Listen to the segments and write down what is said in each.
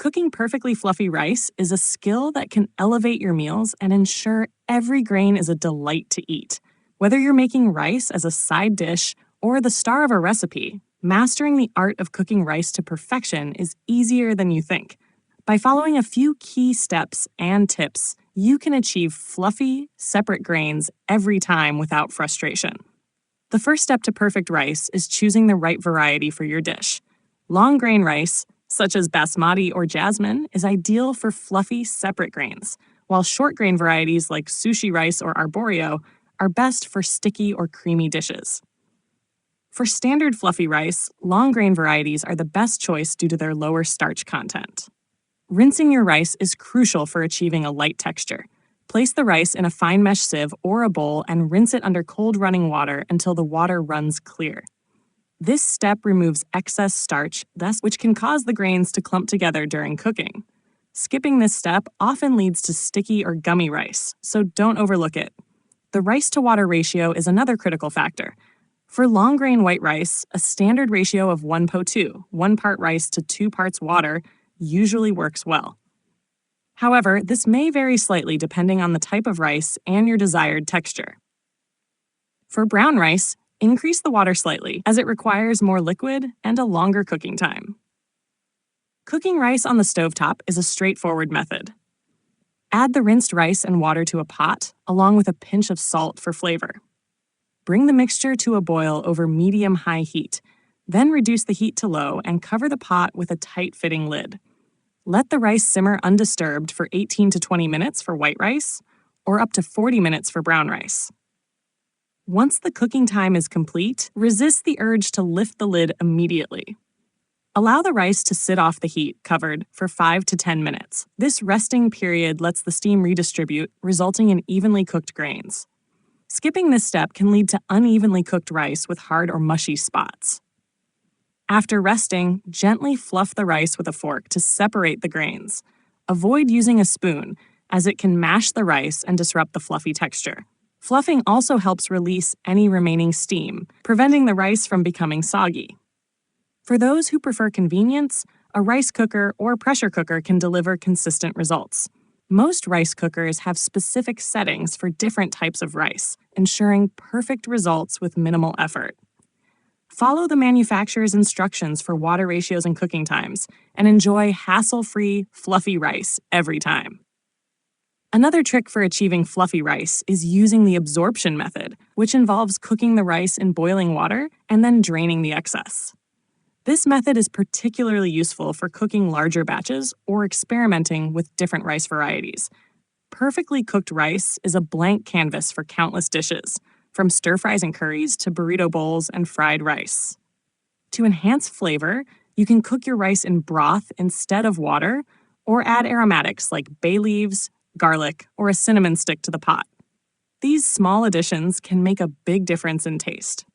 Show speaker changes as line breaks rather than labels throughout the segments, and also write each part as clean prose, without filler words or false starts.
Cooking perfectly fluffy rice is a skill that can elevate your meals and ensure every grain is a delight to eat. Whether you're making rice as a side dish or the star of a recipe, mastering the art of cooking rice to perfection is easier than you think. By following a few key steps and tips, you can achieve fluffy, separate grains every time without frustration. The first step to perfect rice is choosing the right variety for your dish. Long grain rice, such as basmati or jasmine, is ideal for fluffy, separate grains, while short grain varieties like sushi rice or arborio are best for sticky or creamy dishes. For standard fluffy rice, long grain varieties are the best choice due to their lower starch content. Rinsing your rice is crucial for achieving a light texture. Place the rice in a fine mesh sieve or a bowl and rinse it under cold running water until the water runs clear. This step removes excess starch, which can cause the grains to clump together during cooking. Skipping this step often leads to sticky or gummy rice, so don't overlook it. The rice-to-water ratio is another critical factor. For long grain white rice, a standard ratio of 1:2, 1 part rice to 2 parts water, usually works well. However, this may vary slightly depending on the type of rice and your desired texture. For brown rice, increase the water slightly, as it requires more liquid and a longer cooking time. Cooking rice on the stovetop is a straightforward method. Add the rinsed rice and water to a pot, along with a pinch of salt for flavor. Bring the mixture to a boil over medium-high heat, then reduce the heat to low and cover the pot with a tight-fitting lid. Let the rice simmer undisturbed for 18 to 20 minutes for white rice, or up to 40 minutes for brown rice. Once the cooking time is complete, resist the urge to lift the lid immediately. Allow the rice to sit off the heat, covered, for 5 to 10 minutes. This resting period lets the steam redistribute, resulting in evenly cooked grains. Skipping this step can lead to unevenly cooked rice with hard or mushy spots. After resting, gently fluff the rice with a fork to separate the grains. Avoid using a spoon, as it can mash the rice and disrupt the fluffy texture. Fluffing also helps release any remaining steam, preventing the rice from becoming soggy. For those who prefer convenience, a rice cooker or pressure cooker can deliver consistent results. Most rice cookers have specific settings for different types of rice, ensuring perfect results with minimal effort. Follow the manufacturer's instructions for water ratios and cooking times, and enjoy hassle-free, fluffy rice every time. Another trick for achieving fluffy rice is using the absorption method, which involves cooking the rice in boiling water and then draining the excess. This method is particularly useful for cooking larger batches or experimenting with different rice varieties. Perfectly cooked rice is a blank canvas for countless dishes, from stir-fries and curries to burrito bowls and fried rice. To enhance flavor, you can cook your rice in broth instead of water, or add aromatics like bay leaves, garlic, or a cinnamon stick to the pot. These small additions can make a big difference in taste.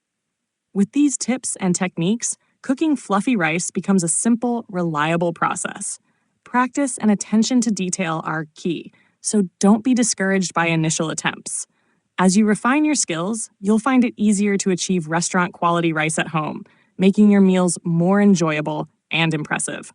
With these tips and techniques, cooking fluffy rice becomes a simple, reliable process. Practice and attention to detail are key, so don't be discouraged by initial attempts. As you refine your skills, you'll find it easier to achieve restaurant-quality rice at home, making your meals more enjoyable and impressive.